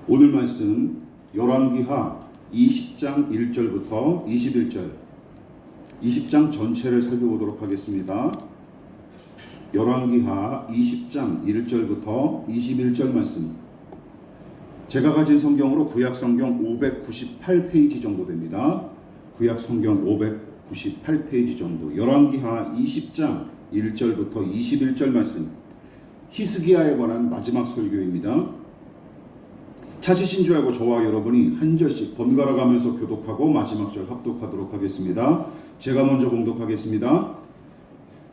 오늘 말씀 열왕기하 20장 1절부터 21절, 20장 전체를 살펴보도록 하겠습니다. 열왕기하 20장 1절부터 21절 말씀. 제가 가진 성경으로 구약 성경 598페이지 정도 됩니다. 구약 성경 598페이지 정도. 열왕기하 20장 1절부터 21절 말씀. 히스기야에 관한 마지막 설교입니다. 찾으신 줄 알고 저와 여러분이 한 절씩 번갈아 가면서 교독하고 마지막 절 합독하도록 하겠습니다. 제가 먼저 봉독하겠습니다.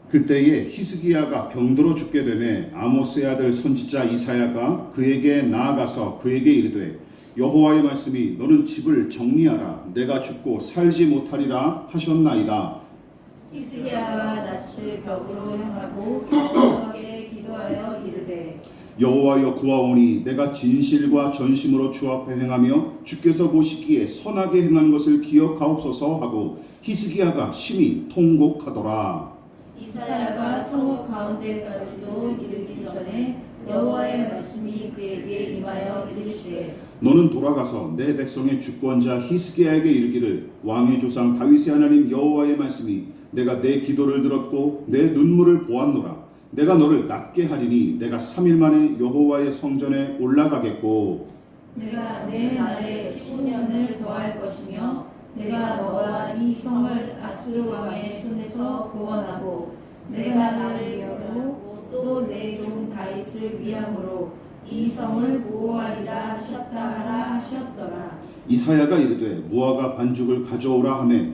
그때에 히스기야가 병들어 죽게 되매 아모스의 아들 선지자 이사야가 그에게 나아가서 그에게 이르되 여호와의 말씀이 너는 집을 정리하라 내가 죽고 살지 못하리라 하셨나이다. 히스기야가 낯을 벽으로 향하고 여호와께 기도하여 이르되 여호와여 구하오니 내가 진실과 전심으로 주 앞에 행하며 주께서 보시기에 선하게 행한 것을 기억하옵소서 하고 히스기야가 심히 통곡하더라. 이사야가 성읍 가운데까지도 이르기 전에 여호와의 말씀이 그에게 임하여 이르시되 너는 돌아가서 내 백성의 주권자 히스기야에게 이르기를 왕의 조상 다윗의 하나님 여호와의 말씀이 내가 내 기도를 들었고 내 눈물을 보았노라. 내가 너를 낫게 하리니 내가 3일 만에 여호와의 성전에 올라가겠고 내가 내 날에 15년을 더할 것이며 내가 너와 이 성을 아수르 왕의 손에서 구원하고 내가 나를 위하고 또 내 종 다윗을 위함으로 이 성을 보호하리라 하셨다 하라 하셨더라. 이사야가 이르되 무화과 반죽을 가져오라 하매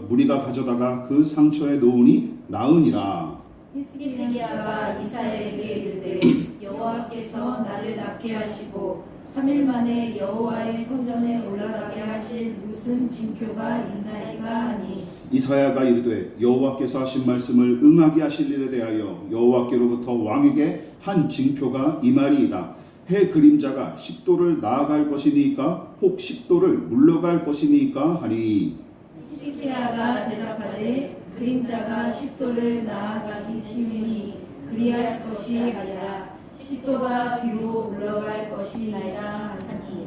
무리가 가져다가 그 상처에 놓으니 나으니라. 히스기야가 이사야에게 이르되 여호와께서 나를 낫게 하시고 3일 만에 여호와의 성전에 올라가게 하실 무슨 징표가 있나이까 하니 이사야가 이르되 여호와께서 하신 말씀을 응하게 하실 일에 대하여 여호와께로부터 왕에게 한 징표가 임하리이다. 해 그림자가 10도를 나아갈 것이니까 혹 10도를 물러갈 것이니까 하니 히스기야가 대답하되 그림자가 10도를 나아가기 쉬우니 그리할 것이 아니라 10도가 뒤로 물러갈 것이니라 하니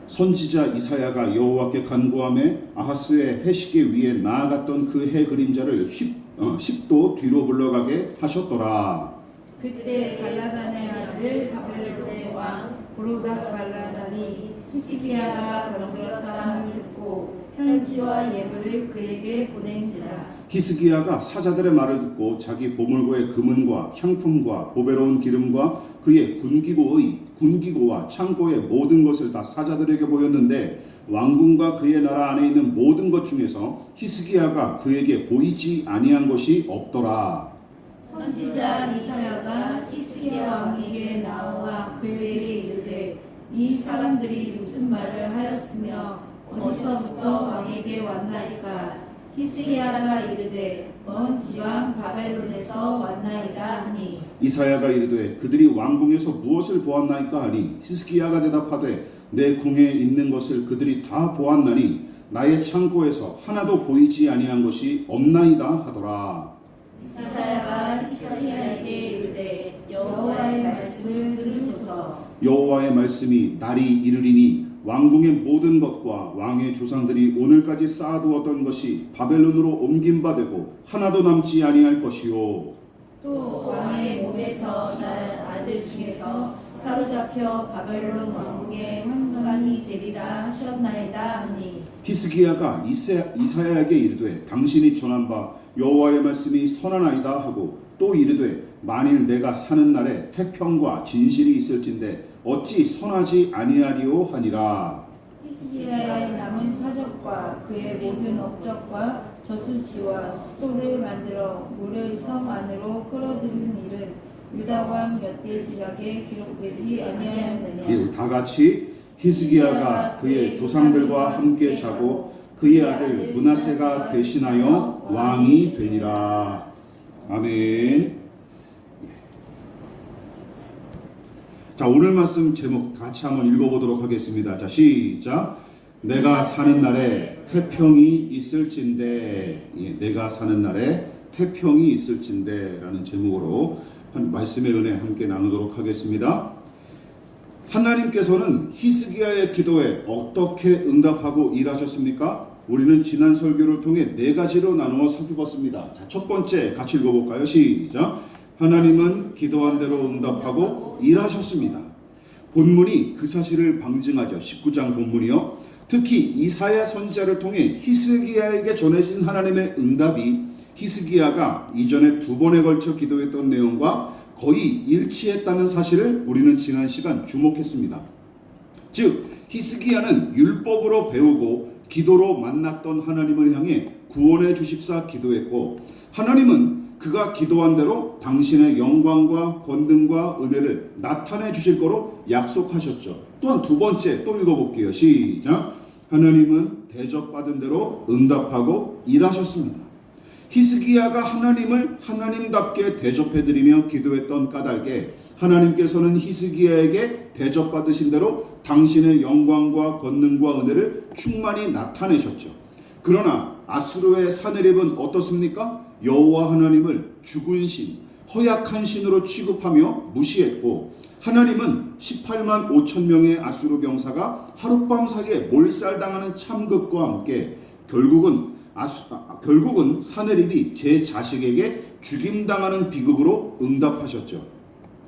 선지자 이사야가 여호와께 간구하며 아하스의 해시계 위에 나아갔던 그 해 그림자를 10도 뒤로 물러가게 하셨더라. 그때 발라단의 아들 바벨론의 왕 고르닥 발라단이 히스기야가 병들었다 함을 듣고 편지와 예물을 그에게 보낸지라. 히스기야가 사자들의 말을 듣고 자기 보물고의 금은과 향품과 보배로운 기름과 그의 군기고와 창고의 모든 것을 다 사자들에게 보였는데 왕궁과 그의 나라 안에 있는 모든 것 중에서 히스기야가 그에게 보이지 아니한 것이 없더라. 선지자 이사야가 히스기야 왕에게 나와 그에게 이르되 이 사람들이 무슨 말을 하였으며 어디서부터 왕에게 왔나이까. 히스기야가 이르되 먼 지방 바벨론에서 왔나이다 하니 이사야가 이르되 그들이 왕궁에서 무엇을 보았나이까 하니 히스기야가 대답하되 내 궁에 있는 것을 그들이 다 보았나니 나의 창고에서 하나도 보이지 아니한 것이 없나이다 하더라. 이사야가 히스기야에게 이르되 여호와의 말씀을 들으소서. 여호와의 말씀이 날이 이르리니 왕궁의 모든 것과 왕의 조상들이 오늘까지 쌓아두었던 것이 바벨론으로 옮긴 바 되고 하나도 남지 아니할 것이요. 또 왕의 몸에서 날 아들 중에서 사로잡혀 바벨론 왕국의 환관이 되리라 하셨나이다 하니 히스기야가 이사야에게 이르되 당신이 전한 바 여호와의 말씀이 선하나이다 하고 또 이르되 만일 내가 사는 날에 태평과 진실이 있을진데 어찌 선하지 아니하리오 하니라. 히스기야의 남은 사적과 그의 모든 업적과 저수지와 수도를 만들어 모를 성 안으로 끌어들이는 일은 유다 왕 몇 대 지략에 기록되지 아니하였느냐. 우리 다 같이 히스기야가 그의 조상들과 함께 자고 그의 아들 므낫세가 대신하여 왕이 되니라. 아멘. 자, 오늘 말씀 제목 같이 한번 읽어보도록 하겠습니다. 자, 시작. 내가 사는 날에 태평이 있을진데, 내가 사는 날에 태평이 있을진데 라는 제목으로 한 말씀의 은혜 함께 나누도록 하겠습니다. 하나님께서는 히스기야의 기도에 어떻게 응답하고 일하셨습니까? 우리는 지난 설교를 통해 네 가지로 나누어 살펴봤습니다. 자, 첫 번째 같이 읽어볼까요? 시작. 하나님은 기도한 대로 응답하고 일하셨습니다. 본문이 그 사실을 방증하죠. 19장 본문이요. 특히 이사야 선지자를 통해 히스기야에게 전해진 하나님의 응답이 히스기야가 이전에 두 번에 걸쳐 기도했던 내용과 거의 일치했다는 사실을 우리는 지난 시간 주목했습니다. 즉 히스기야는 율법으로 배우고 기도로 만났던 하나님을 향해 구원해 주십사 기도했고, 하나님은 그가 기도한 대로 당신의 영광과 권능과 은혜를 나타내 주실 거로 약속하셨죠. 또한 두 번째 또 읽어볼게요. 시작. 하나님은 대접받은 대로 응답하고 일하셨습니다. 히스기야가 하나님을 하나님답게 대접해드리며 기도했던 까닭에 하나님께서는 히스기야에게 대접받으신 대로 당신의 영광과 권능과 은혜를 충만히 나타내셨죠. 그러나 아수르의 사내립은 어떻습니까? 여호와 하나님을 죽은 신, 허약한 신으로 취급하며 무시했고, 하나님은 18만 5천 명의 아수르 병사가 하룻밤 사이에 몰살당하는 참극과 함께 결국은 사내립이 제 자식에게 죽임당하는 비극으로 응답하셨죠.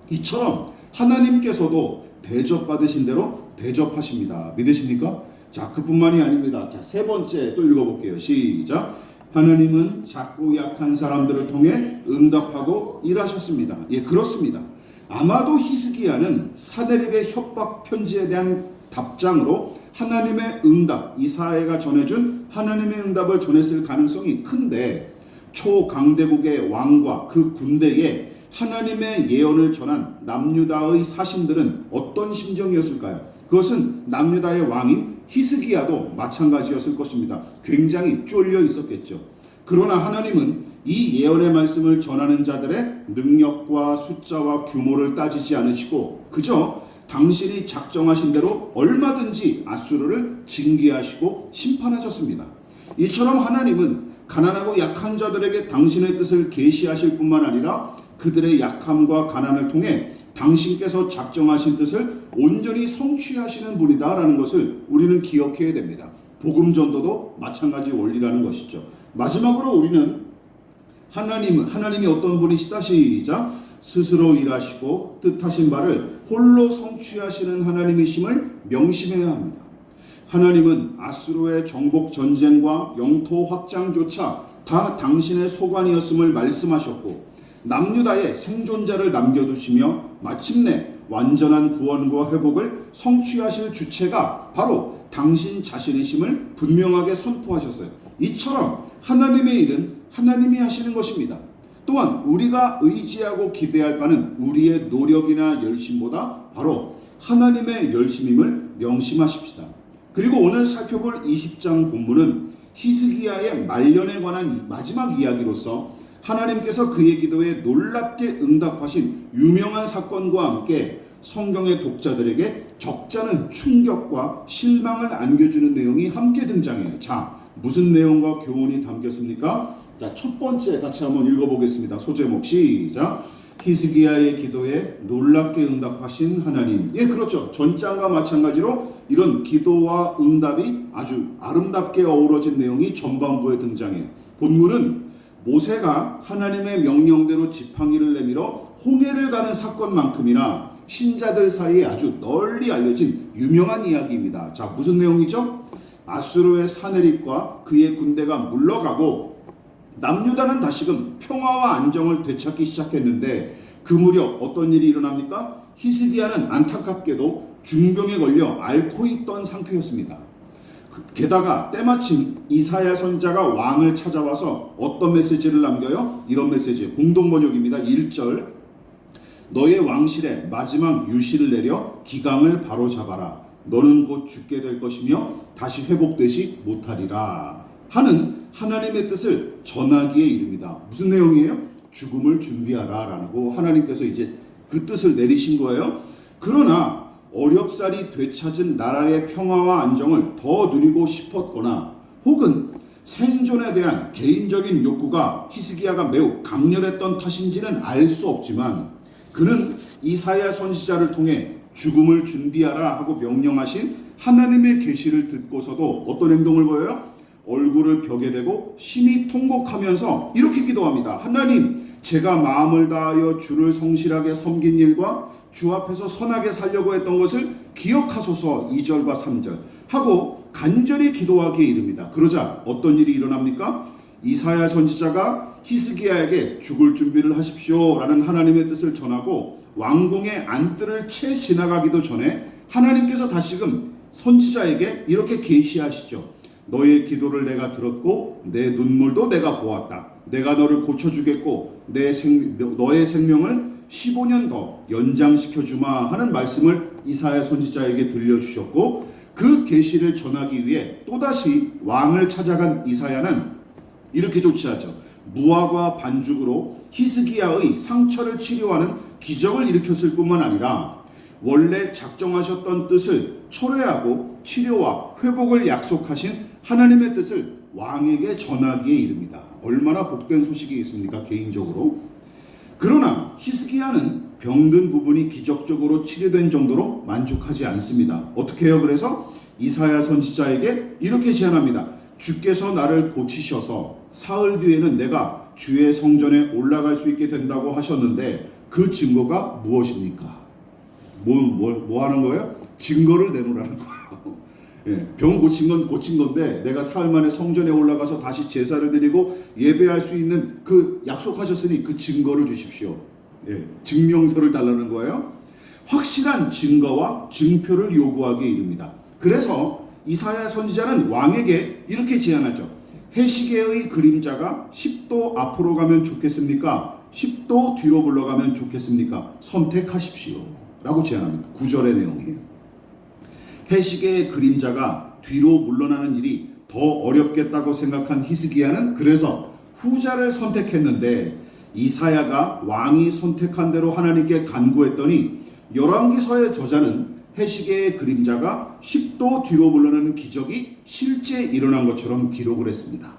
이처럼 하나님께서도 대접받으신 대로 대접하십니다. 믿으십니까? 자, 그뿐만이 아닙니다. 자, 세 번째 또 읽어볼게요. 시작. 하나님은 작고 약한 사람들을 통해 응답하고 일하셨습니다. 예, 그렇습니다. 아마도 히스기야는 사내립의 협박 편지에 대한 답장으로 하나님의 응답, 이사야가 전해준 하나님의 응답을 전했을 가능성이 큰데, 초강대국의 왕과 그 군대에 하나님의 예언을 전한 남유다의 사신들은 어떤 심정이었을까요? 그것은 남유다의 왕인 히스기야도 마찬가지였을 것입니다. 굉장히 쫄려 있었겠죠. 그러나 하나님은 이 예언의 말씀을 전하는 자들의 능력과 숫자와 규모를 따지지 않으시고 그저 당신이 작정하신 대로 얼마든지 아수르를 징계하시고 심판하셨습니다. 이처럼 하나님은 가난하고 약한 자들에게 당신의 뜻을 계시하실 뿐만 아니라 그들의 약함과 가난을 통해 당신께서 작정하신 뜻을 온전히 성취하시는 분이다라는 것을 우리는 기억해야 됩니다. 복음 전도도 마찬가지 원리라는 것이죠. 마지막으로 우리는 하나님이 어떤 분이시다. 시작. 스스로 일하시고 뜻하신 바를 홀로 성취하시는 하나님이심을 명심해야 합니다. 하나님은 아수르의 정복 전쟁과 영토 확장조차 다 당신의 소관이었음을 말씀하셨고, 남유다에 생존자를 남겨두시며 마침내 완전한 구원과 회복을 성취하실 주체가 바로 당신 자신이심을 분명하게 선포하셨어요. 이처럼 하나님의 일은 하나님이 하시는 것입니다. 또한 우리가 의지하고 기대할 바는 우리의 노력이나 열심보다 바로 하나님의 열심임을 명심하십시다. 그리고 오늘 살펴볼 20장 본문은 히스기야의 말년에 관한 마지막 이야기로서 하나님께서 그의 기도에 놀랍게 응답하신 유명한 사건과 함께 성경의 독자들에게 적잖은 충격과 실망을 안겨주는 내용이 함께 등장해요. 자, 무슨 내용과 교훈이 담겼습니까? 자, 첫 번째 같이 한번 읽어보겠습니다. 소제목 시작. 히스기야의 기도에 놀랍게 응답하신 하나님. 예, 그렇죠. 전장과 마찬가지로 이런 기도와 응답이 아주 아름답게 어우러진 내용이 전반부에 등장해요. 본문은 모세가 하나님의 명령대로 지팡이를 내밀어 홍해를 가는 사건만큼이나 신자들 사이에 아주 널리 알려진 유명한 이야기입니다. 자, 무슨 내용이죠? 아수르의 사내립과 그의 군대가 물러가고 남유다는 다시금 평화와 안정을 되찾기 시작했는데, 그 무렵 어떤 일이 일어납니까? 히스기야는 안타깝게도 중병에 걸려 앓고 있던 상태였습니다. 게다가 때마침 이사야 선지자가 왕을 찾아와서 어떤 메시지를 남겨요? 이런 메시지, 공동 번역입니다. 1절. 너의 왕실에 마지막 유실을 내려 기강을 바로잡아라. 너는 곧 죽게 될 것이며 다시 회복되지 못하리라 하는 하나님의 뜻을 전하기에 이릅니다. 무슨 내용이에요? 죽음을 준비하라 라고 하나님께서 이제 그 뜻을 내리신 거예요. 그러나 어렵사리 되찾은 나라의 평화와 안정을 더 누리고 싶었거나 혹은 생존에 대한 개인적인 욕구가 히스기야가 매우 강렬했던 탓인지는 알 수 없지만, 그는 이사야 선지자를 통해 죽음을 준비하라 하고 명령하신 하나님의 계시를 듣고서도 어떤 행동을 보여요? 얼굴을 벽에 대고 심히 통곡하면서 이렇게 기도합니다. 하나님, 제가 마음을 다하여 주를 성실하게 섬긴 일과 주 앞에서 선하게 살려고 했던 것을 기억하소서. 2절과 3절 하고 간절히 기도하기에 이릅니다. 그러자 어떤 일이 일어납니까? 이사야 선지자가 히스기야에게 죽을 준비를 하십시오 라는 하나님의 뜻을 전하고 왕궁의 안뜰을 채 지나가기도 전에 하나님께서 다시금 선지자에게 이렇게 계시하시죠. 너의 기도를 내가 들었고 내 눈물도 내가 보았다. 내가 너를 고쳐주겠고 너의 생명을 15년 더 연장시켜 주마 하는 말씀을 이사야 선지자에게 들려주셨고, 그 계시를 전하기 위해 또다시 왕을 찾아간 이사야는 이렇게 조치하죠. 무화과 반죽으로 히스기야의 상처를 치료하는 기적을 일으켰을 뿐만 아니라 원래 작정하셨던 뜻을 철회하고 치료와 회복을 약속하신 하나님의 뜻을 왕에게 전하기에 이릅니다. 얼마나 복된 소식이 있습니까? 개인적으로. 그러나 히스기야는 병든 부분이 기적적으로 치료된 정도로 만족하지 않습니다. 어떻게 해요? 그래서 이사야 선지자에게 이렇게 제안합니다. 주께서 나를 고치셔서 사흘 뒤에는 내가 주의 성전에 올라갈 수 있게 된다고 하셨는데 그 증거가 무엇입니까? 뭐 하는 거예요? 증거를 내놓으라는 거예요. 예, 병 고친 건 고친 건데 내가 사흘 만에 성전에 올라가서 다시 제사를 드리고 예배할 수 있는 그 약속하셨으니 그 증거를 주십시오. 예, 증명서를 달라는 거예요. 확실한 증거와 증표를 요구하기에 이릅니다. 그래서 이사야 선지자는 왕에게 이렇게 제안하죠. 해시계의 그림자가 10도 앞으로 가면 좋겠습니까? 10도 뒤로 물러가면 좋겠습니까? 선택하십시오 라고 제안합니다. 9절의 내용이에요. 해시계의 그림자가 뒤로 물러나는 일이 더 어렵겠다고 생각한 히스기야는 그래서 후자를 선택했는데, 이사야가 왕이 선택한 대로 하나님께 간구했더니 열왕기서의 저자는 해시계의 그림자가 10도 뒤로 물러나는 기적이 실제 일어난 것처럼 기록을 했습니다.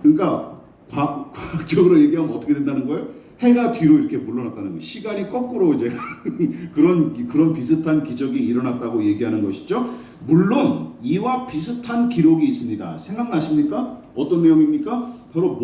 그러니까 과학적으로 얘기하면 어떻게 된다는 거예요? 해가 뒤로 이렇게 물러났다는 거예요. 시간이 거꾸로 이제 그런 비슷한 기적이 일어났다고 얘기하는 것이죠. 물론 이와 비슷한 기록이 있습니다. 생각나십니까? 어떤 내용입니까? 바로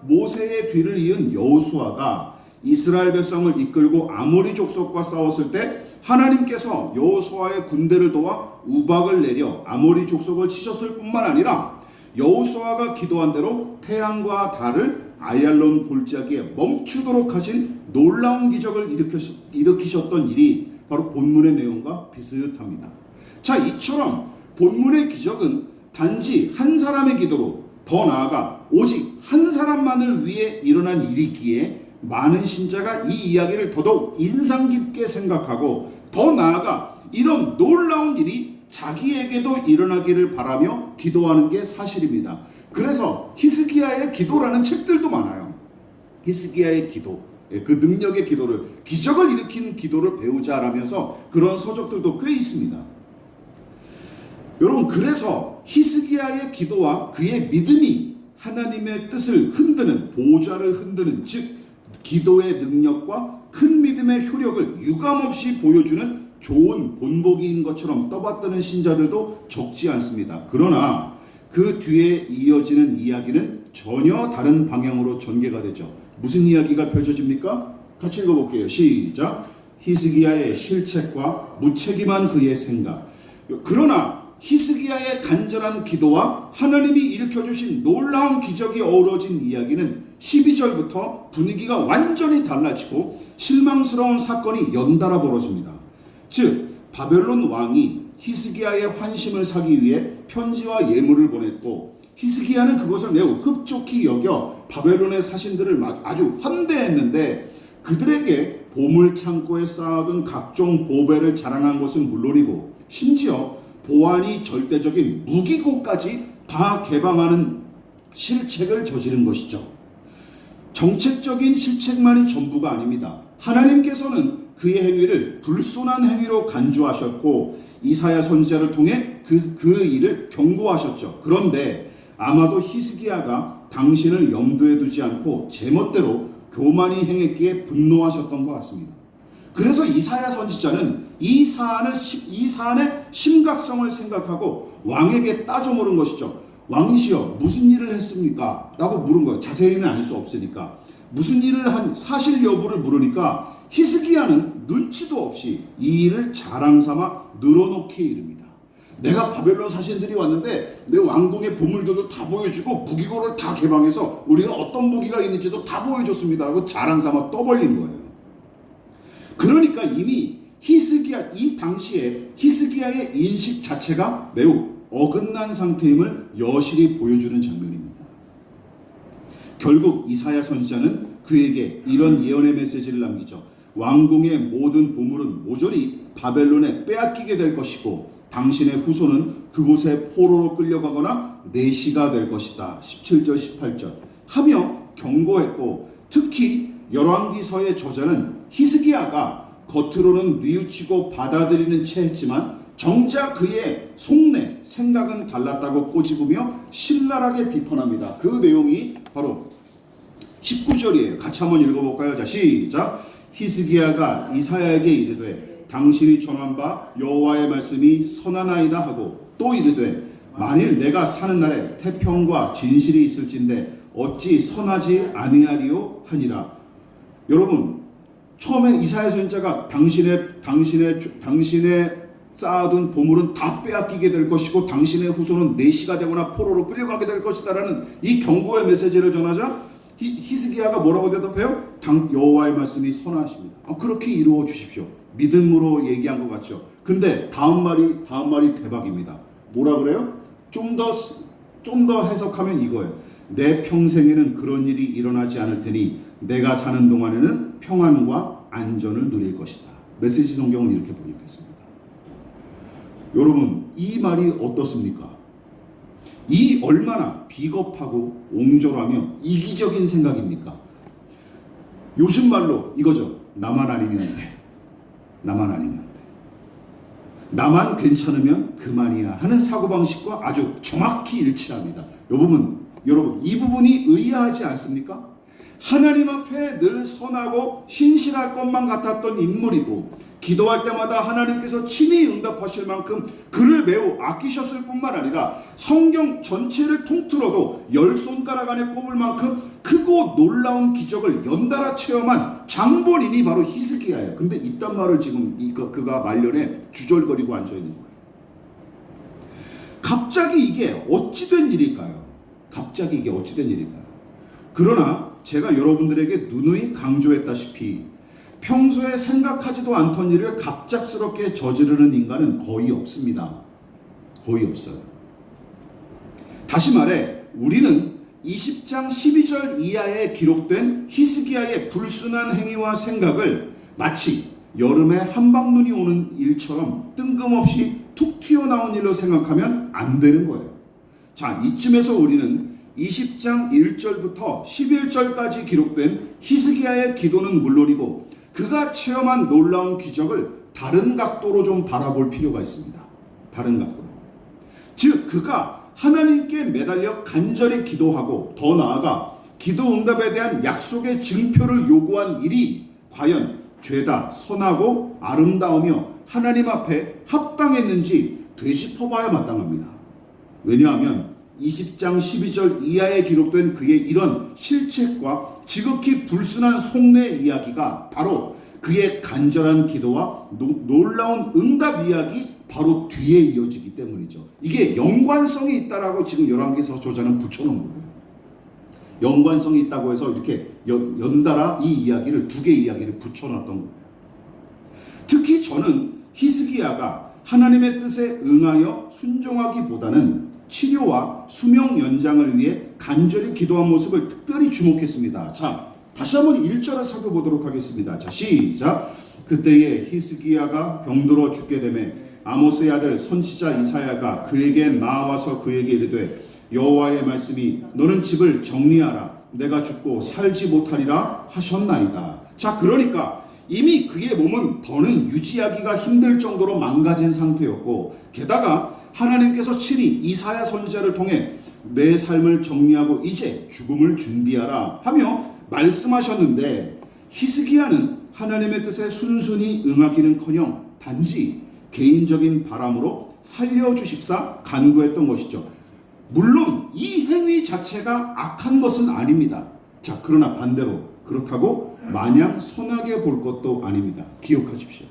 모세의 뒤를 이은 여호수아가 이스라엘 백성을 이끌고 아모리 족속과 싸웠을 때 하나님께서 여호수아의 군대를 도와 우박을 내려 아모리 족속을 치셨을 뿐만 아니라 여호수아가 기도한 대로 태양과 달을 아얄론 골짜기에 멈추도록 하신 놀라운 기적을 일으키셨던 일이 바로 본문의 내용과 비슷합니다. 자, 이처럼 본문의 기적은 단지 한 사람의 기도로, 더 나아가 오직 한 사람만을 위해 일어난 일이기에 많은 신자가 이 이야기를 더더욱 인상 깊게 생각하고, 더 나아가 이런 놀라운 일이 자기에게도 일어나기를 바라며 기도하는 게 사실입니다. 그래서 히스기야의 기도라는 책들도 많아요. 히스기야의 기도, 그 능력의 기도를, 기적을 일으키는 기도를 배우자라면서 그런 서적들도 꽤 있습니다. 여러분, 그래서 히스기야의 기도와 그의 믿음이 하나님의 뜻을 흔드는, 보좌를 흔드는, 즉 기도의 능력과 큰 믿음의 효력을 유감없이 보여주는 좋은 본보기인 것처럼 떠받드는 신자들도 적지 않습니다. 그러나 그 뒤에 이어지는 이야기는 전혀 다른 방향으로 전개가 되죠. 무슨 이야기가 펼쳐집니까? 같이 읽어볼게요. 시작. 히스기야의 실책과 무책임한 그의 생각. 그러나 히스기야의 간절한 기도와 하나님이 일으켜주신 놀라운 기적이 어우러진 이야기는 12절부터 분위기가 완전히 달라지고 실망스러운 사건이 연달아 벌어집니다. 즉 바벨론 왕이 히스기야의 환심을 사기 위해 편지와 예물을 보냈고, 히스기야는 그것을 매우 흡족히 여겨 바벨론의 사신들을 아주 환대했는데, 그들에게 보물창고에 쌓아둔 각종 보배를 자랑한 것은 물론이고 심지어 보안이 절대적인 무기고까지 다 개방하는 실책을 저지른 것이죠. 정책적인 실책만이 전부가 아닙니다. 하나님께서는 그의 행위를 불손한 행위로 간주하셨고 이사야 선지자를 통해 그 일을 경고하셨죠. 그런데 아마도 히스기야가 당신을 염두에 두지 않고 제멋대로 교만히 행했기에 분노하셨던 것 같습니다. 그래서 이사야 선지자는 이 사안의 심각성을 생각하고 왕에게 따져 물은 것이죠. 왕이시여 무슨 일을 했습니까? 라고 물은 거예요. 자세히는 알 수 없으니까. 무슨 일을 한 사실 여부를 물으니까 히스기야는 눈치도 없이 이 일을 자랑 삼아 늘어놓기에 이릅니다. 내가 바벨론 사신들이 왔는데 내 왕궁의 보물들도 다 보여주고 무기고를 다 개방해서 우리가 어떤 무기가 있는지도 다 보여줬습니다 라고 자랑 삼아 떠벌린 거예요. 그러니까 이미 이 당시에 히스기야의 인식 자체가 매우 어긋난 상태임을 여실히 보여주는 장면입니다. 결국 이사야 선지자는 그에게 이런 예언의 메시지를 남기죠. 왕궁의 모든 보물은 모조리 바벨론에 빼앗기게 될 것이고 당신의 후손은 그곳에 포로로 끌려가거나 내시가 될 것이다. 17절 18절 하며 경고했고, 특히 열왕기서의 저자는 히스기야가 겉으로는 뉘우치고 받아들이는 채 했지만 정작 그의 속내 생각은 달랐다고 꼬집으며 신랄하게 비판합니다. 그 내용이 바로 19절이에요. 같이 한번 읽어볼까요? 자, 시작. 히스기야가 이사야에게 이르되 당신이 전한 바 여호와의 말씀이 선하나이다 하고 또 이르되 만일 내가 사는 날에 태평과 진실이 있을진데 어찌 선하지 아니하리요 하니라. 여러분, 처음에 이사야 선지자가 당신의 쌓아둔 보물은 다 빼앗기게 될 것이고 당신의 후손은 내시가 되거나 포로로 끌려가게 될 것이다라는 이 경고의 메시지를 전하자 히스기야가 뭐라고 대답해요? 여호와의 말씀이 선하십니다. 그렇게 이루어 주십시오. 믿음으로 얘기한 것 같죠. 근데 다음 말이 대박입니다. 뭐라 그래요? 좀 더 해석하면 이거예요. 내 평생에는 그런 일이 일어나지 않을 테니 내가 사는 동안에는 평안과 안전을 누릴 것이다. 메시지 성경은 이렇게 번역했습니다. 여러분, 이 말이 어떻습니까? 이 얼마나 비겁하고 옹졸하며 이기적인 생각입니까? 요즘 말로 이거죠. 나만 아니면 돼. 나만 아니면 돼. 나만 괜찮으면 그만이야 하는 사고방식과 아주 정확히 일치합니다. 여러분, 이 부분이 의아하지 않습니까? 하나님 앞에 늘 선하고 신실할 것만 같았던 인물이고 기도할 때마다 하나님께서 친히 응답하실 만큼 그를 매우 아끼셨을 뿐만 아니라 성경 전체를 통틀어도 10손가락 안에 꼽을 만큼 크고 놀라운 기적을 연달아 체험한 장본인이 바로 히스기야예요. 근데 이딴 말을 지금 그가 말년에 주절거리고 앉아있는 거예요. 갑자기 이게 어찌된 일일까요? 그러나 제가 여러분들에게 누누이 강조했다시피 평소에 생각하지도 않던 일을 갑작스럽게 저지르는 인간은 거의 없습니다. 거의 없어요. 다시 말해 우리는 20장 12절 이하에 기록된 히스기야의 불순한 행위와 생각을 마치 여름에 한방눈이 오는 일처럼 뜬금없이 툭 튀어나온 일로 생각하면 안 되는 거예요. 자, 이쯤에서 우리는 20장 1절부터 11절까지 기록된 히스기야의 기도는 물론이고 그가 체험한 놀라운 기적을 다른 각도로 좀 바라볼 필요가 있습니다. 다른 각도로. 즉 그가 하나님께 매달려 간절히 기도하고 더 나아가 기도 응답에 대한 약속의 증표를 요구한 일이 과연 죄다 선하고 아름다우며 하나님 앞에 합당했는지 되짚어봐야 마땅합니다. 왜냐하면 20장 12절 이하에 기록된 그의 이런 실책과 지극히 불순한 속내 이야기가 바로 그의 간절한 기도와 놀라운 응답 이야기 바로 뒤에 이어지기 때문이죠. 이게 연관성이 있다라고 지금 열왕기서 저자는 붙여놓은 거예요. 연관성이 있다고 해서 이렇게 연달아 이 이야기를 두 개의 이야기를 붙여놨던 거예요. 특히 저는 히스기야가 하나님의 뜻에 응하여 순종하기보다는 치료와 수명 연장을 위해 간절히 기도한 모습을 특별히 주목했습니다. 자, 다시 한번 1절을 살펴보도록 하겠습니다. 자, 시작. 그때에 히스기야가 병들어 죽게 되매 아모스의 아들 선지자 이사야가 그에게 나와서 그에게 이르되 여호와의 말씀이 너는 집을 정리하라 내가 죽고 살지 못하리라 하셨나이다. 자, 그러니까 이미 그의 몸은 더는 유지하기가 힘들 정도로 망가진 상태였고 게다가 하나님께서 친히 이사야 선지자를 통해 내 삶을 정리하고 이제 죽음을 준비하라 하며 말씀하셨는데 히스기야는 하나님의 뜻에 순순히 응하기는커녕 단지 개인적인 바람으로 살려주십사 간구했던 것이죠. 물론 이 행위 자체가 악한 것은 아닙니다. 자, 그러나 반대로 그렇다고 마냥 선하게 볼 것도 아닙니다. 기억하십시오.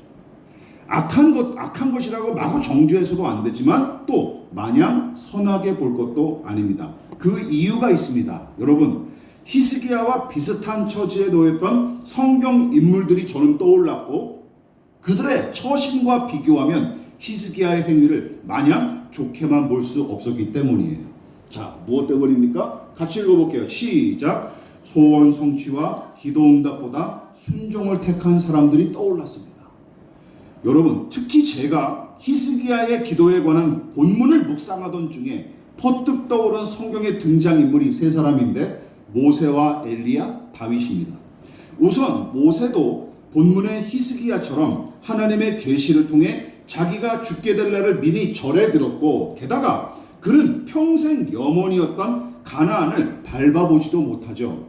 악한 것이라고 마구 정죄해서도 안 되지만 또 마냥 선하게 볼 것도 아닙니다. 그 이유가 있습니다. 여러분, 히스기야와 비슷한 처지에 놓였던 성경 인물들이 저는 떠올랐고 그들의 처신과 비교하면 히스기야의 행위를 마냥 좋게만 볼 수 없었기 때문이에요. 자, 무엇 때문입니까? 같이 읽어볼게요. 시작. 소원 성취와 기도 응답보다 순종을 택한 사람들이 떠올랐습니다. 여러분, 특히 제가 히스기야의 기도에 관한 본문을 묵상하던 중에 퍼뜩 떠오른 성경의 등장인물이 세 사람인데 모세와 엘리야, 다윗입니다. 우선 모세도 본문의 히스기야처럼 하나님의 계시를 통해 자기가 죽게 될 날을 미리 절에 들었고 게다가 그는 평생 염원이었던 가나안을 밟아보지도 못하죠.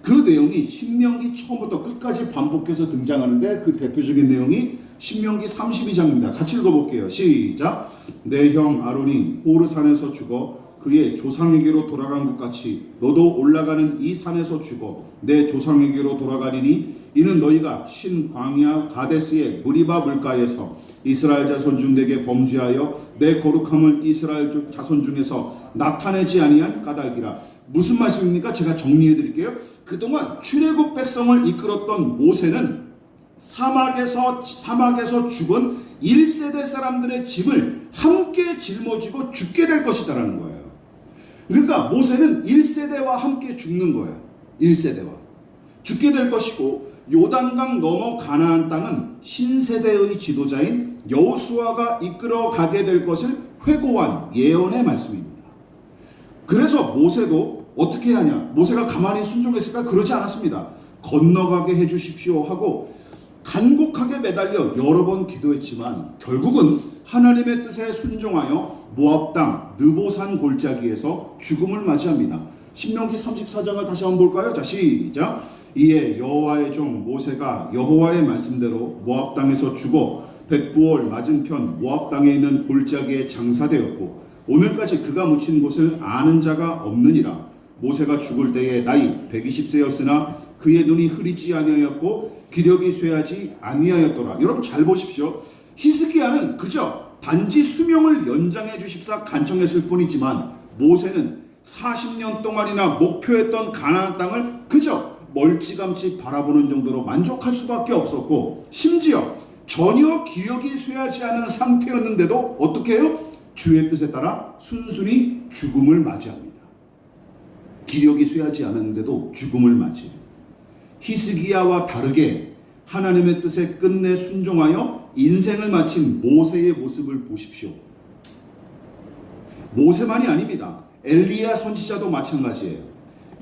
그 내용이 신명기 처음부터 끝까지 반복해서 등장하는데 그 대표적인 내용이 신명기 32장입니다. 같이 읽어볼게요. 시작. 내 형 아론이 호르산에서 죽어 그의 조상에게로 돌아간 것 같이 너도 올라가는 이 산에서 죽어 내 조상에게로 돌아가리니 이는 너희가 신광야 가데스의 무리바 물가에서 이스라엘 자손 중 내게 범죄하여 내 거룩함을 이스라엘 자손 중에서 나타내지 아니한 까닭이라. 무슨 말씀입니까? 제가 정리해 드릴게요. 그동안 출애굽 백성을 이끌었던 모세는 사막에서 죽은 1세대 사람들의 짐을 함께 짊어지고 죽게 될 것이다라는 거예요. 그러니까 모세는 1세대와 함께 죽는 거예요. 1세대와 죽게 될 것이고 요단강 넘어 가나안 땅은 신세대의 지도자인 여호수아가 이끌어가게 될 것을 회고한 예언의 말씀입니다. 그래서 모세도 어떻게 하냐? 모세가 가만히 순종했을까? 그러지 않았습니다. 건너가게 해주십시오 하고 간곡하게 매달려 여러 번 기도했지만 결국은 하나님의 뜻에 순종하여 모압 땅 느보산 골짜기에서 죽음을 맞이합니다. 신명기 34장을 다시 한번 볼까요? 자, 시작. 이에 여호와의 종 모세가 여호와의 말씀대로 모압 땅에서 죽어 벳부올 맞은편 모압 땅에 있는 골짜기에 장사되었고 오늘까지 그가 묻힌 곳을 아는 자가 없느니라. 모세가 죽을 때에 나이 120세였으나 그의 눈이 흐리지 아니하였고 기력이 쇠하지 아니하였더라. 여러분 잘 보십시오. 히스기야는 그저 단지 수명을 연장해 주십사 간청했을 뿐이지만 모세는 40년 동안이나 목표했던 가나안 땅을 그저 멀찌감치 바라보는 정도로 만족할 수밖에 없었고 심지어 전혀 기력이 쇠하지 않은 상태였는데도 어떻게 해요? 주의 뜻에 따라 순순히 죽음을 맞이합니다. 기력이 쇠하지 않았는데도 죽음을 맞이해요. 히스기야와 다르게 하나님의 뜻에 끝내 순종하여 인생을 마친 모세의 모습을 보십시오. 모세만이 아닙니다. 엘리야 선지자도 마찬가지예요.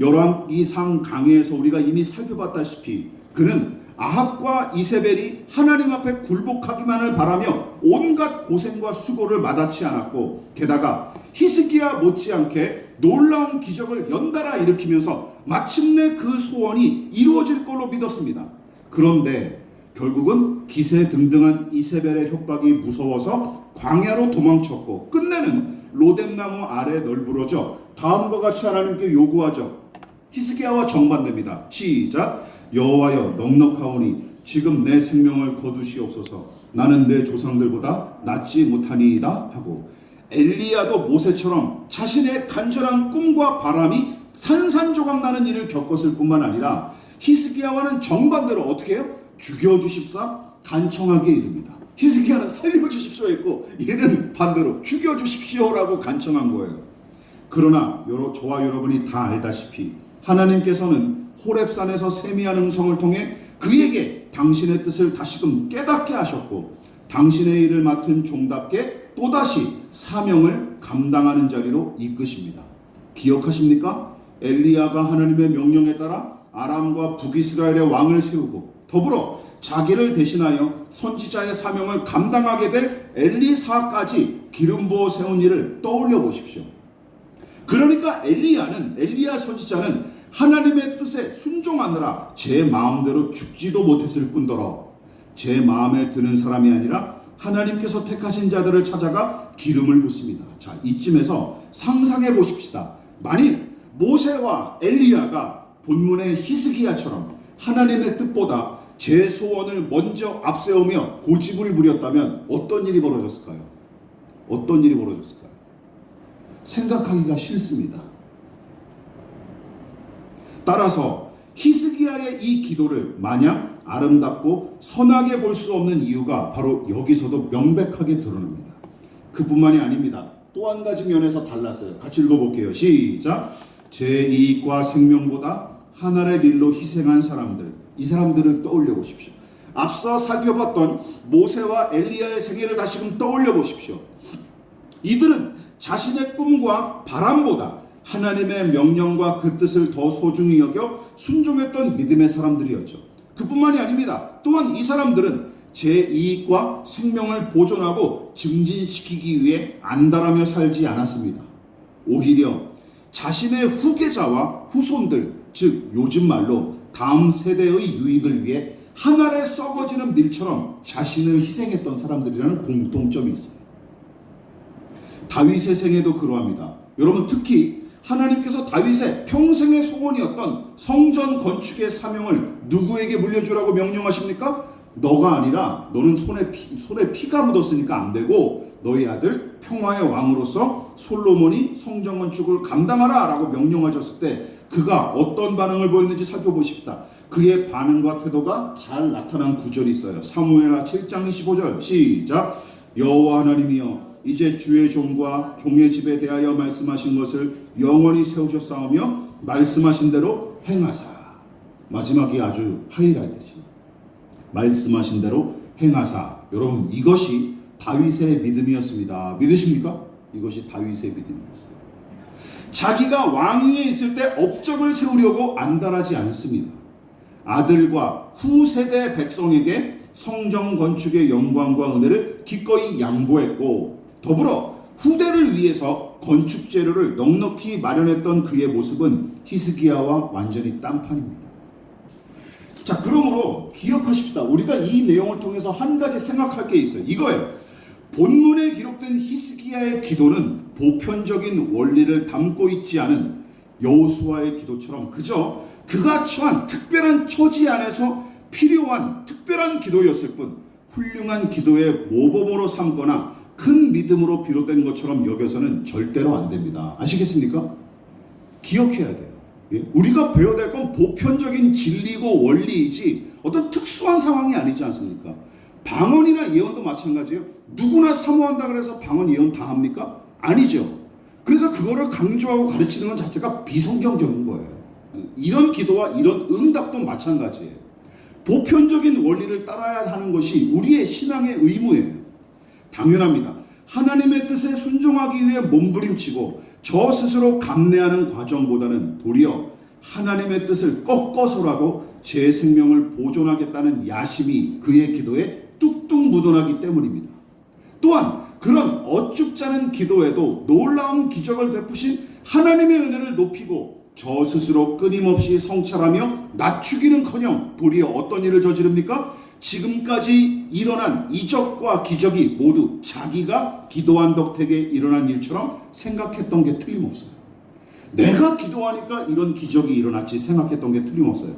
열왕기상 강해에서 우리가 이미 살펴봤다시피 그는 아합과 이세벨이 하나님 앞에 굴복하기만을 바라며 온갖 고생과 수고를 마다치 않았고 게다가 히스기야 못지않게 놀라운 기적을 연달아 일으키면서 마침내 그 소원이 이루어질 걸로 믿었습니다. 그런데 결국은 기세등등한 이세벨의 협박이 무서워서 광야로 도망쳤고 끝내는 로뎀나무 아래 널브러져 다음과 같이 하나님께 요구하죠. 히스기야와 정반대입니다. 시작. 여호와여 넉넉하오니 지금 내 생명을 거두시옵소서. 나는 내 조상들보다 낫지 못하니이다 하고 엘리야도 모세처럼 자신의 간절한 꿈과 바람이 산산조각 나는 일을 겪었을 뿐만 아니라 히스기야와는 정반대로 어떻게 해요? 죽여주십사 간청하게 이릅니다. 히스기야는 살려주십시오 했고 얘는 반대로 죽여주십시오라고 간청한 거예요. 그러나 저와 여러분이 다 알다시피 하나님께서는 호렙산에서 세미한 음성을 통해 그에게 당신의 뜻을 다시금 깨닫게 하셨고 당신의 일을 맡은 종답게 또다시 사명을 감당하는 자리로 이끄십니다. 기억하십니까? 엘리야가 하나님의 명령에 따라 아람과 북이스라엘의 왕을 세우고 더불어 자기를 대신하여 선지자의 사명을 감당하게 될 엘리사까지 기름 부어 세운 일을 떠올려 보십시오. 그러니까 엘리야 선지자는 하나님의 뜻에 순종하느라 제 마음대로 죽지도 못했을 뿐더러 제 마음에 드는 사람이 아니라 하나님께서 택하신 자들을 찾아가 기름을 붓습니다. 자, 이쯤에서 상상해 보십시다. 만일 모세와 엘리야가 본문의 히스기야처럼 하나님의 뜻보다 제 소원을 먼저 앞세우며 고집을 부렸다면 어떤 일이 벌어졌을까요? 어떤 일이 벌어졌을까요? 생각하기가 싫습니다. 따라서 히스기야의 이 기도를 마냥 아름답고 선하게 볼 수 없는 이유가 바로 여기서도 명백하게 드러납니다. 그뿐만이 아닙니다. 또 한 가지 면에서 달랐어요. 같이 읽어볼게요. 시작. 제 이익과 생명보다 하늘의 밀로 희생한 사람들, 이 사람들을 떠올려 보십시오. 앞서 살펴봤던 모세와 엘리야의 생애를 다시금 떠올려 보십시오. 이들은 자신의 꿈과 바람보다 하나님의 명령과 그 뜻을 더 소중히 여겨 순종했던 믿음의 사람들이었죠. 그뿐만이 아닙니다. 또한 이 사람들은 제 이익과 생명을 보존하고 증진시키기 위해 안달하며 살지 않았습니다. 오히려 자신의 후계자와 후손들, 즉 요즘 말로 다음 세대의 유익을 위해 한 알에 썩어지는 밀처럼 자신을 희생했던 사람들이라는 공통점이 있어요. 다윗의 생애도 그러합니다. 여러분, 특히 하나님께서 다윗의 평생의 소원이었던 성전 건축의 사명을 누구에게 물려주라고 명령하십니까? 너가 아니라 너는 손에 피가 묻었으니까 안 되고 너희 아들 평화의 왕으로서 솔로몬이 성전 건축을 감당하라 라고 명령하셨을 때 그가 어떤 반응을 보였는지 살펴보십시다. 그의 반응과 태도가 잘 나타난 구절이 있어요. 사무엘하 7장 25절 시작. 여호와 하나님이여 이제 주의 종과 종의 집에 대하여 말씀하신 것을 영원히 세우셨사오며 말씀하신 대로 행하사. 마지막이 아주 하이라이트지. 말씀하신 대로 행하사. 여러분, 이것이 다윗의 믿음이었습니다. 믿으십니까? 이것이 다윗의 믿음이었어요. 자기가 왕위에 있을 때 업적을 세우려고 안달하지 않습니다. 아들과 후세대 백성에게 성전 건축의 영광과 은혜를 기꺼이 양보했고 더불어 후대를 위해서 건축 재료를 넉넉히 마련했던 그의 모습은 히스기야와 완전히 딴판입니다. 자, 그러므로 기억하십시다. 우리가 이 내용을 통해서 한 가지 생각할 게 있어요. 이거예요. 본문에 기록된 히스기야의 기도는 보편적인 원리를 담고 있지 않은 여호수아의 기도처럼 그저 그가 처한 특별한 처지 안에서 필요한 특별한 기도였을 뿐 훌륭한 기도의 모범으로 삼거나 큰 믿음으로 비롯된 것처럼 여겨서는 절대로 안 됩니다. 아시겠습니까? 기억해야 돼요. 우리가 배워야 될 건 보편적인 진리고 원리이지 어떤 특수한 상황이 아니지 않습니까? 방언이나 예언도 마찬가지예요. 누구나 사모한다 그래서 방언 예언 다 합니까? 아니죠. 그래서 그거를 강조하고 가르치는 것 자체가 비성경적인 거예요. 이런 기도와 이런 응답도 마찬가지예요. 보편적인 원리를 따라야 하는 것이 우리의 신앙의 의무예요. 당연합니다. 하나님의 뜻에 순종하기 위해 몸부림치고 저 스스로 감내하는 과정보다는 도리어 하나님의 뜻을 꺾어서라도 제 생명을 보존하겠다는 야심이 그의 기도에 뚝뚝 묻어나기 때문입니다. 또한 그런 어쭙지 않은 기도에도 놀라운 기적을 베푸신 하나님의 은혜를 높이고 저 스스로 끊임없이 성찰하며 낮추기는커녕 도리어 어떤 일을 저지릅니까? 지금까지 일어난 이적과 기적이 모두 자기가 기도한 덕택에 일어난 일처럼 생각했던 게 틀림없어요. 내가 기도하니까 이런 기적이 일어났지 생각했던 게 틀림없어요.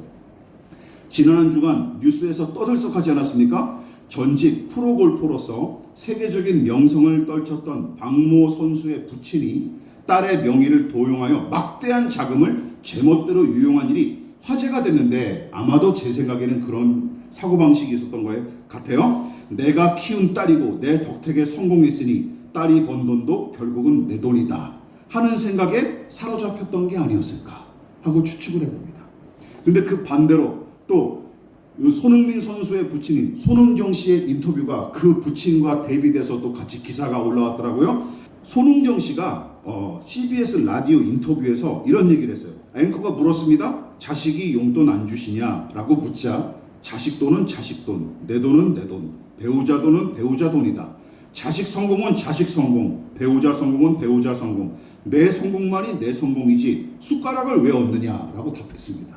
지난 한 주간 뉴스에서 떠들썩하지 않았습니까? 전직 프로골퍼로서 세계적인 명성을 떨쳤던 박모 선수의 부친이 딸의 명의를 도용하여 막대한 자금을 제멋대로 유용한 일이 화제가 됐는데 아마도 제 생각에는 그런 사고방식이 있었던 것 같아요. 내가 키운 딸이고 내 덕택에 성공했으니 딸이 번 돈도 결국은 내 돈이다 하는 생각에 사로잡혔던 게 아니었을까 하고 추측을 해봅니다. 근데 그 반대로 또 손흥민 선수의 부친인 손흥정 씨의 인터뷰가 그 부친과 대비돼서 또 같이 기사가 올라왔더라고요. 손흥정 씨가 CBS 라디오 인터뷰에서 이런 얘기를 했어요. 앵커가 물었습니다. 자식이 용돈 안 주시냐? 라고 묻자 자식 돈은 자식 돈, 내 돈은 내 돈, 배우자 돈은 배우자 돈이다. 자식 성공은 자식 성공, 배우자 성공은 배우자 성공, 내 성공만이 내 성공이지 숟가락을 왜 얹느냐라고 답했습니다.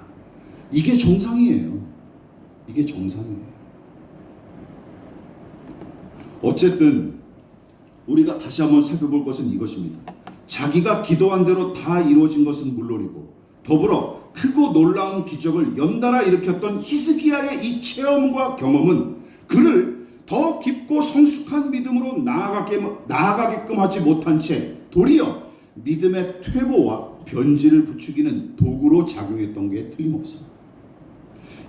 이게 정상이에요. 이게 정상이에요. 어쨌든 우리가 다시 한번 살펴볼 것은 이것입니다. 자기가 기도한 대로 다 이루어진 것은 물론이고 더불어 크고 놀라운 기적을 연달아 일으켰던 히스기야의 이 체험과 경험은 그를 더 깊고 성숙한 믿음으로 나아가게끔 하지 못한 채 도리어 믿음의 퇴보와 변질을 부추기는 도구로 작용했던 게 틀림없습니다.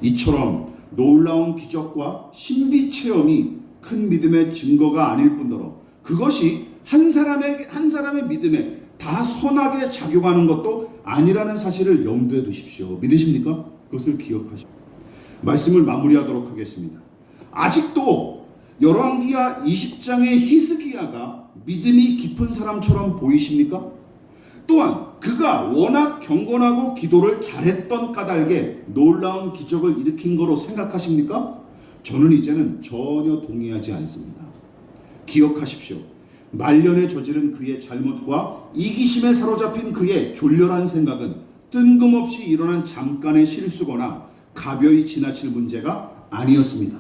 이처럼 놀라운 기적과 신비 체험이 큰 믿음의 증거가 아닐 뿐더러 그것이 한 사람의 믿음에 다 선하게 작용하는 것도 아니라는 사실을 염두에 두십시오. 믿으십니까? 그것을 기억하십시오. 말씀을 마무리하도록 하겠습니다. 아직도 열왕기하 20장의 히스기야가 믿음이 깊은 사람처럼 보이십니까? 또한 그가 워낙 경건하고 기도를 잘했던 까닭에 놀라운 기적을 일으킨 거로 생각하십니까? 저는 이제는 전혀 동의하지 않습니다. 기억하십시오. 말년에 저지른 그의 잘못과 이기심에 사로잡힌 그의 졸렬한 생각은 뜬금없이 일어난 잠깐의 실수거나 가벼이 지나칠 문제가 아니었습니다.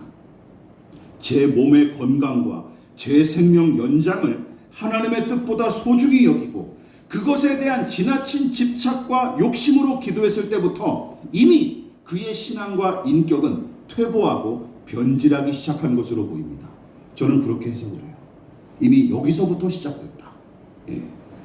제 몸의 건강과 제 생명 연장을 하나님의 뜻보다 소중히 여기고 그것에 대한 지나친 집착과 욕심으로 기도했을 때부터 이미 그의 신앙과 인격은 퇴보하고 변질하기 시작한 것으로 보입니다. 저는 그렇게 해석을 해요. 이미 여기서부터 시작됐다.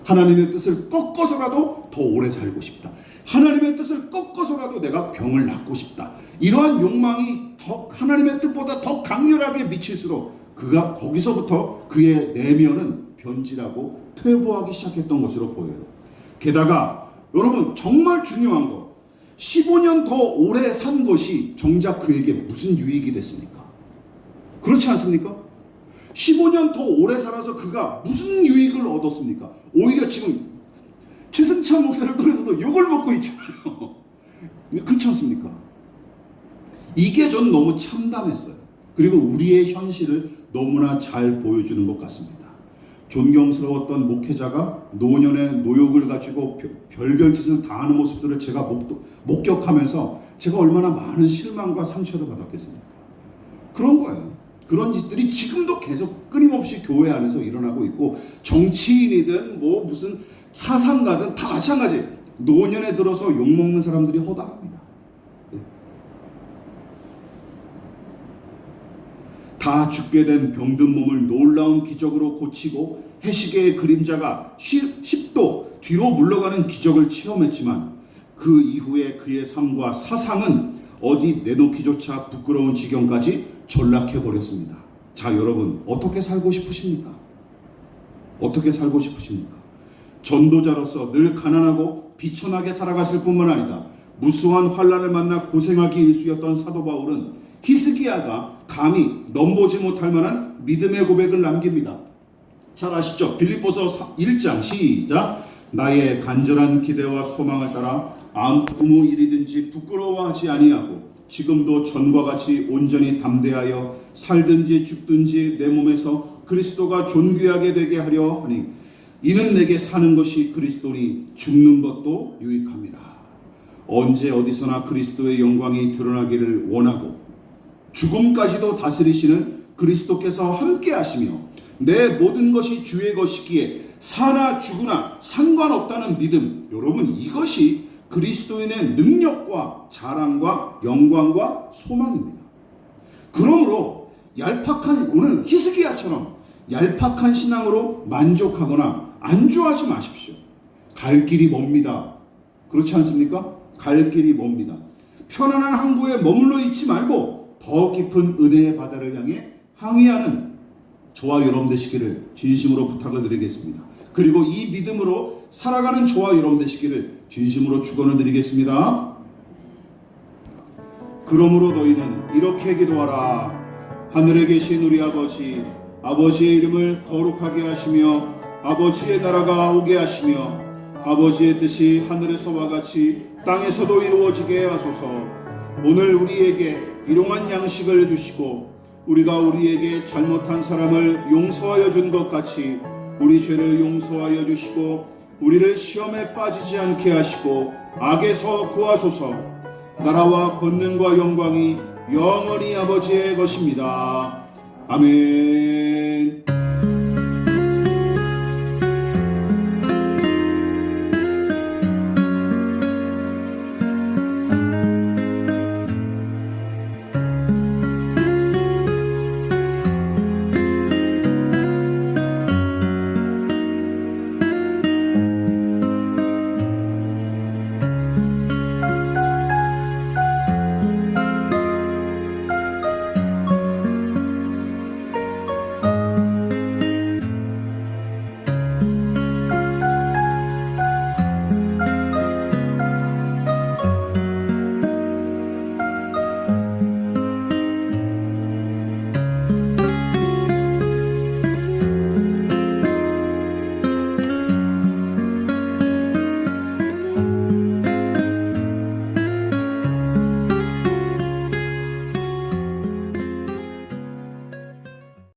하나님의 뜻을 꺾어서라도 더 오래 살고 싶다. 하나님의 뜻을 꺾어서라도 내가 병을 낫고 싶다. 이러한 욕망이 더 하나님의 뜻보다 더 강렬하게 미칠수록 그가 거기서부터 그의 내면은 변질하고 퇴보하기 시작했던 것으로 보여요. 게다가 여러분 정말 중요한 거 15년 더 오래 산 것이 정작 그에게 무슨 유익이 됐습니까? 그렇지 않습니까? 15년 더 오래 살아서 그가 무슨 유익을 얻었습니까? 오히려 지금 최승찬 목사를 통해서도 욕을 먹고 있잖아요. 그렇지 않습니까? 이게 전 너무 참담했어요. 그리고 우리의 현실을 너무나 잘 보여주는 것 같습니다. 존경스러웠던 목회자가 노년의 노욕을 가지고 별별 짓을 당하는 모습들을 제가 목격하면서 제가 얼마나 많은 실망과 상처를 받았겠습니까? 그런 거예요. 그런 짓들이 지금도 계속 끊임없이 교회 안에서 일어나고 있고 정치인이든 뭐 무슨 사상가든 다 마찬가지예요. 노년에 들어서 욕먹는 사람들이 허다합니다. 다 죽게 된 병든 몸을 놀라운 기적으로 고치고 해시계의 그림자가 10도 뒤로 물러가는 기적을 체험했지만 그 이후에 그의 삶과 사상은 어디 내놓기조차 부끄러운 지경까지 전락해버렸습니다. 자, 여러분 어떻게 살고 싶으십니까? 어떻게 살고 싶으십니까? 전도자로서 늘 가난하고 비천하게 살아갔을 뿐만 아니라 무수한 환난을 만나 고생하기 일쑤였던 사도 바울은 히스기야가 감히 넘보지 못할 만한 믿음의 고백을 남깁니다. 잘 아시죠? 빌립보서 1장 시작. 나의 간절한 기대와 소망을 따라 아무 일이든지 부끄러워하지 아니하고 지금도 전과 같이 온전히 담대하여 살든지 죽든지 내 몸에서 그리스도가 존귀하게 되게 하려 하니 이는 내게 사는 것이 그리스도니 죽는 것도 유익합니다. 언제 어디서나 그리스도의 영광이 드러나기를 원하고 죽음까지도 다스리시는 그리스도께서 함께 하시며 내 모든 것이 주의 것이기에 사나 죽으나 상관없다는 믿음, 여러분 이것이 그리스도인의 능력과 자랑과 영광과 소망입니다. 그러므로 오늘 히스기야처럼 얄팍한 신앙으로 만족하거나 안주하지 마십시오. 갈 길이 멉니다. 그렇지 않습니까? 갈 길이 멉니다. 편안한 항구에 머물러 있지 말고 더 깊은 은혜의 바다를 향해 항해하는 저와 여러분 되시기를 진심으로 부탁을 드리겠습니다. 그리고 이 믿음으로 살아가는 저와 여러분 되시기를 진심으로 축원을 드리겠습니다. 그러므로 너희는 이렇게 기도하라. 하늘에 계신 우리 아버지, 아버지의 이름을 거룩하게 하시며 아버지의 나라가 오게 하시며 아버지의 뜻이 하늘에서와 같이 땅에서도 이루어지게 하소서. 오늘 우리에게 일용할 양식을 주시고 우리가 우리에게 잘못한 사람을 용서하여 준 것 같이 우리 죄를 용서하여 주시고 우리를 시험에 빠지지 않게 하시고 악에서 구하소서. 나라와 권능과 영광이 영원히 아버지의 것입니다. 아멘.